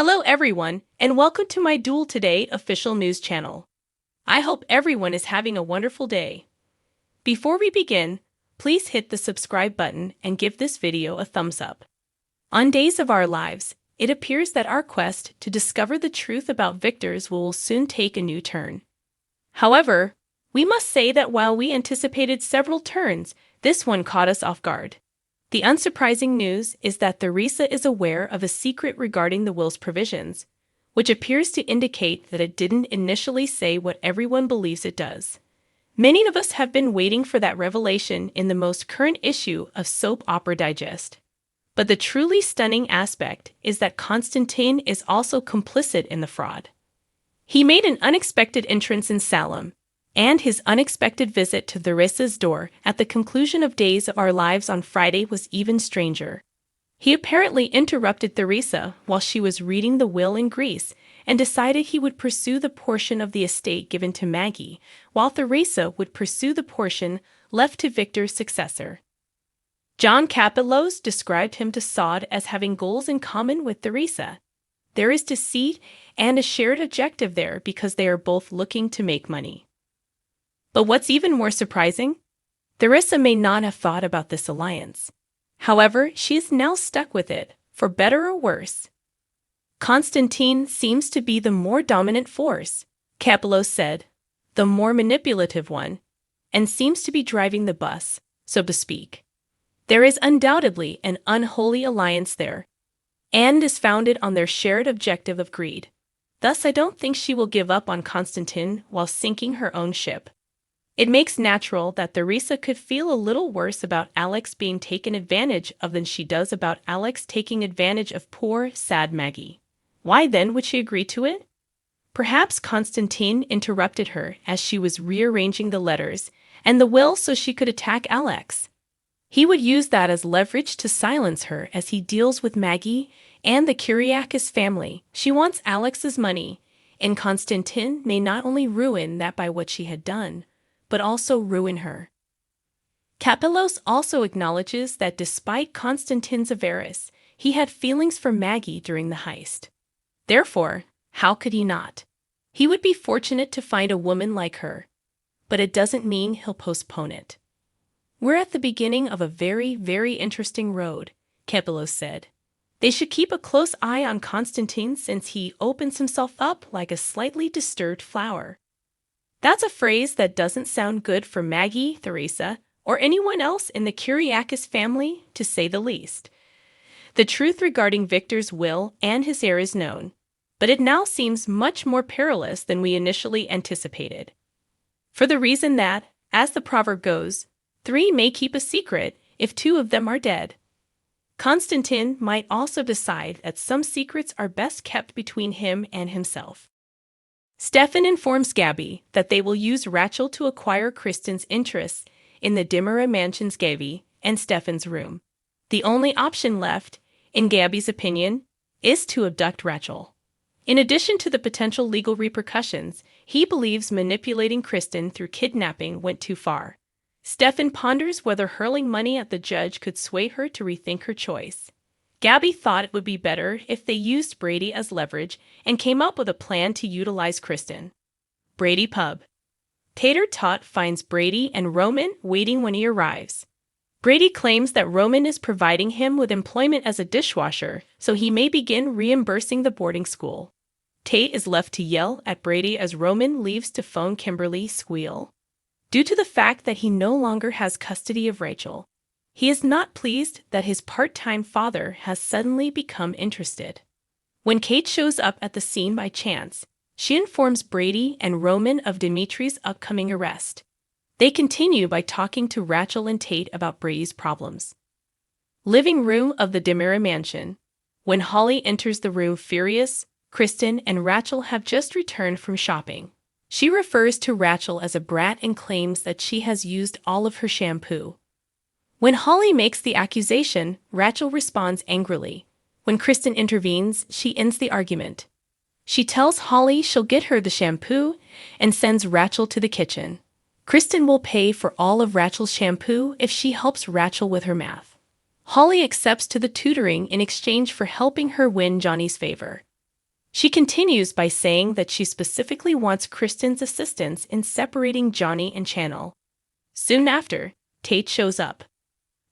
Hello everyone, and welcome to my Duel Today official news channel. I hope everyone is having a wonderful day. Before we begin, please hit the subscribe button and give this video a thumbs up. On Days of Our Lives, it appears that our quest to discover the truth about victors will soon take a new turn. However, we must say that while we anticipated several turns, this one caught us off guard. The unsurprising news is that Theresa is aware of a secret regarding the will's provisions, which appears to indicate that it didn't initially say what everyone believes it does. Many of us have been waiting for that revelation in the most current issue of Soap Opera Digest. But the truly stunning aspect is that Constantine is also complicit in the fraud. He made an unexpected entrance in Salem, and his unexpected visit to Theresa's door at the conclusion of Days of Our Lives on Friday was even stranger. He apparently interrupted Theresa while she was reading the will in Greece and decided he would pursue the portion of the estate given to Maggie, while Theresa would pursue the portion left to Victor's successor. John Capellos described him to Sod as having goals in common with Theresa. There is deceit and a shared objective there because they are both looking to make money. But what's even more surprising? Theresa may not have thought about this alliance. However, she is now stuck with it, for better or worse. Constantine seems to be the more dominant force, Capellos said, the more manipulative one, and seems to be driving the bus, so to speak. There is undoubtedly an unholy alliance there, and is founded on their shared objective of greed. Thus, I don't think she will give up on Constantine while sinking her own ship. It makes natural that Theresa could feel a little worse about Alex being taken advantage of than she does about Alex taking advantage of poor, sad Maggie. Why then would she agree to it? Perhaps Constantine interrupted her as she was rearranging the letters and the will so she could attack Alex. He would use that as leverage to silence her as he deals with Maggie and the Kyriakis family. She wants Alex's money, and Constantine may not only ruin that by what she had done, but also ruin her. Capellos also acknowledges that despite Constantine's avarice, he had feelings for Maggie during the heist. Therefore, how could he not? He would be fortunate to find a woman like her, but it doesn't mean he'll postpone it. We're at the beginning of a very, very interesting road, Capellos said. They should keep a close eye on Constantine since he opens himself up like a slightly disturbed flower. That's a phrase that doesn't sound good for Maggie, Theresa, or anyone else in the Kyriakis family, to say the least. The truth regarding Victor's will and his heir is known, but it now seems much more perilous than we initially anticipated. For the reason that, as the proverb goes, 3 may keep a secret if 2 of them are dead. Constantine might also decide that some secrets are best kept between him and himself. Stefan informs Gabby that they will use Rachel to acquire Kristen's interests in the Dimera Mansion's Gabby and Stefan's room. The only option left, in Gabby's opinion, is to abduct Rachel. In addition to the potential legal repercussions, he believes manipulating Kristen through kidnapping went too far. Stefan ponders whether hurling money at the judge could sway her to rethink her choice. Gabby thought it would be better if they used Brady as leverage and came up with a plan to utilize Kristen. Brady Pub. Tater Tot finds Brady and Roman waiting when he arrives. Brady claims that Roman is providing him with employment as a dishwasher, so he may begin reimbursing the boarding school. Tate is left to yell at Brady as Roman leaves to phone Kimberly Squeal. Due to the fact that he no longer has custody of Rachel, he is not pleased that his part-time father has suddenly become interested. When Kate shows up at the scene by chance, she informs Brady and Roman of Dimitri's upcoming arrest. They continue by talking to Rachel and Tate about Brady's problems. Living room of the Dimera Mansion. When Holly enters the room furious, Kristen and Rachel have just returned from shopping. She refers to Rachel as a brat and claims that she has used all of her shampoo. When Holly makes the accusation, Rachel responds angrily. When Kristen intervenes, she ends the argument. She tells Holly she'll get her the shampoo and sends Rachel to the kitchen. Kristen will pay for all of Rachel's shampoo if she helps Rachel with her math. Holly accepts to the tutoring in exchange for helping her win Johnny's favor. She continues by saying that she specifically wants Kristen's assistance in separating Johnny and Channel. Soon after, Tate shows up.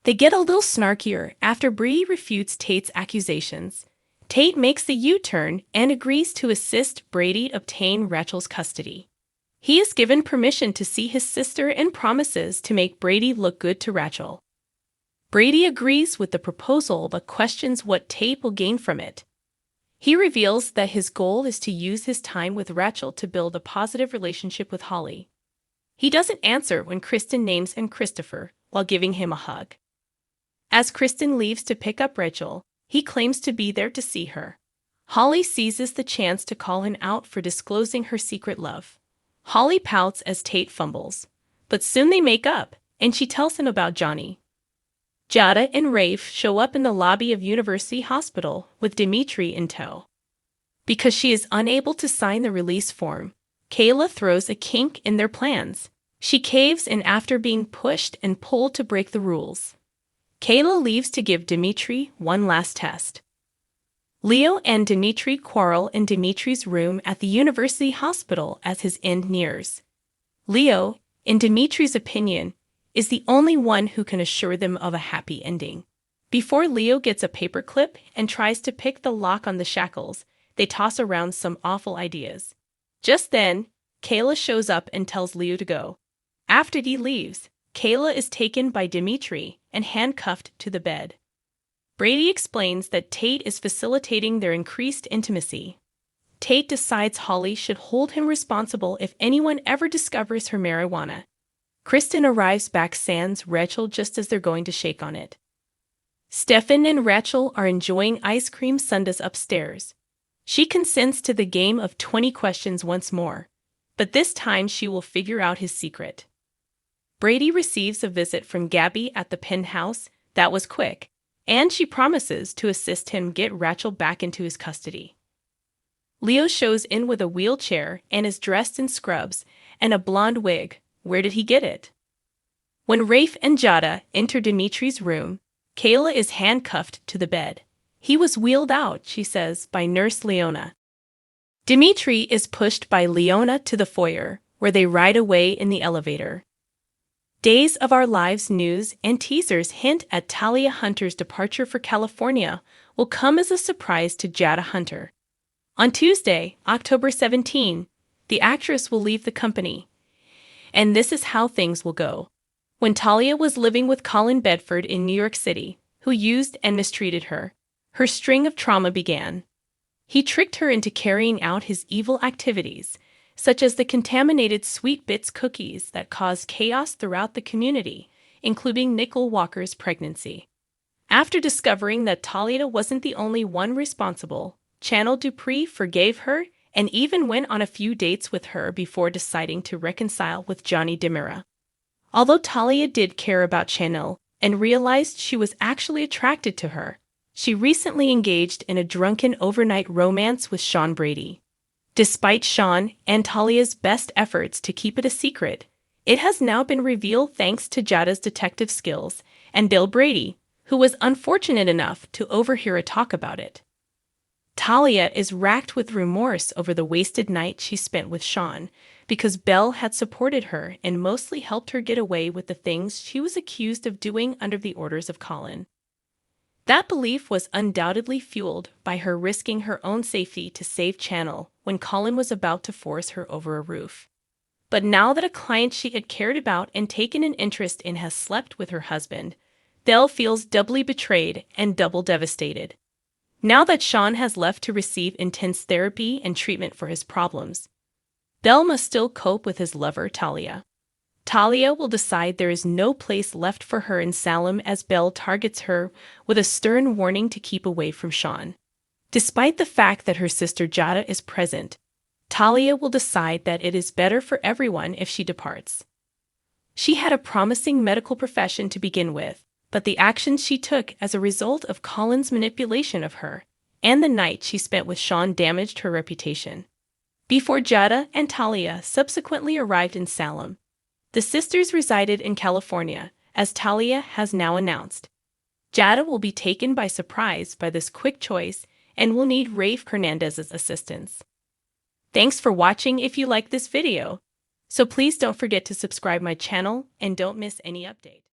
They get a little snarkier after Bree refutes Tate's accusations. Tate makes the U-turn and agrees to assist Brady obtain Rachel's custody. He is given permission to see his sister and promises to make Brady look good to Rachel. Brady agrees with the proposal but questions what Tate will gain from it. He reveals that his goal is to use his time with Rachel to build a positive relationship with Holly. He doesn't answer when Kristen names him Christopher while giving him a hug. As Kristen leaves to pick up Rachel, he claims to be there to see her. Holly seizes the chance to call him out for disclosing her secret love. Holly pouts as Tate fumbles, but soon they make up, and she tells him about Johnny. Jada and Rafe show up in the lobby of University Hospital with Dimitri in tow. Because she is unable to sign the release form, Kayla throws a kink in their plans. She caves in after being pushed and pulled to break the rules. Kayla leaves to give Dimitri one last test. Leo and Dimitri quarrel in Dimitri's room at the University Hospital as his end nears. Leo, in Dimitri's opinion, is the only one who can assure them of a happy ending. Before Leo gets a paperclip and tries to pick the lock on the shackles, they toss around some awful ideas. Just then, Kayla shows up and tells Leo to go. After he leaves, Kayla is taken by Dimitri and handcuffed to the bed. Brady explains that Tate is facilitating their increased intimacy. Tate decides Holly should hold him responsible if anyone ever discovers her marijuana. Kristen arrives back sans Rachel just as they're going to shake on it. Stefan and Rachel are enjoying ice cream sundaes upstairs. She consents to the game of 20 questions once more, but this time she will figure out his secret. Brady receives a visit from Gabby at the penthouse that was quick, and she promises to assist him get Rachel back into his custody. Leo shows in with a wheelchair and is dressed in scrubs and a blonde wig. Where did he get it? When Rafe and Jada enter Dimitri's room, Kayla is handcuffed to the bed. He was wheeled out, she says, by Nurse Leona. Dimitri is pushed by Leona to the foyer, where they ride away in the elevator. Days of Our Lives news and teasers hint at Talia Hunter's departure for California will come as a surprise to Jada Hunter. On Tuesday, October 17, the actress will leave the company. And this is how things will go. When Talia was living with Colin Bedford in New York City, who used and mistreated her, her string of trauma began. He tricked her into carrying out his evil activities, such as the contaminated Sweet Bits cookies that caused chaos throughout the community, including Nicole Walker's pregnancy. After discovering that Talia wasn't the only one responsible, Chanel Dupree forgave her and even went on a few dates with her before deciding to reconcile with Johnny DiMera. Although Talia did care about Chanel and realized she was actually attracted to her, she recently engaged in a drunken overnight romance with Sean Brady. Despite Sean and Talia's best efforts to keep it a secret, it has now been revealed thanks to Jada's detective skills and Bill Brady, who was unfortunate enough to overhear a talk about it. Talia is racked with remorse over the wasted night she spent with Sean because Belle had supported her and mostly helped her get away with the things she was accused of doing under the orders of Colin. That belief was undoubtedly fueled by her risking her own safety to save Chanel when Colin was about to force her over a roof. But now that a client she had cared about and taken an interest in has slept with her husband, Belle feels doubly betrayed and double devastated. Now that Sean has left to receive intense therapy and treatment for his problems, Belle must still cope with his lover, Talia. Talia will decide there is no place left for her in Salem as Belle targets her with a stern warning to keep away from Sean. Despite the fact that her sister Jada is present, Talia will decide that it is better for everyone if she departs. She had a promising medical profession to begin with, but the actions she took as a result of Colin's manipulation of her and the night she spent with Sean damaged her reputation. Before Jada and Talia subsequently arrived in Salem, the sisters resided in California, as Talia has now announced. Jada will be taken by surprise by this quick choice and we'll need Rafe Hernandez's assistance. Thanks for watching if you like this video. So please don't forget to subscribe my channel and don't miss any updates.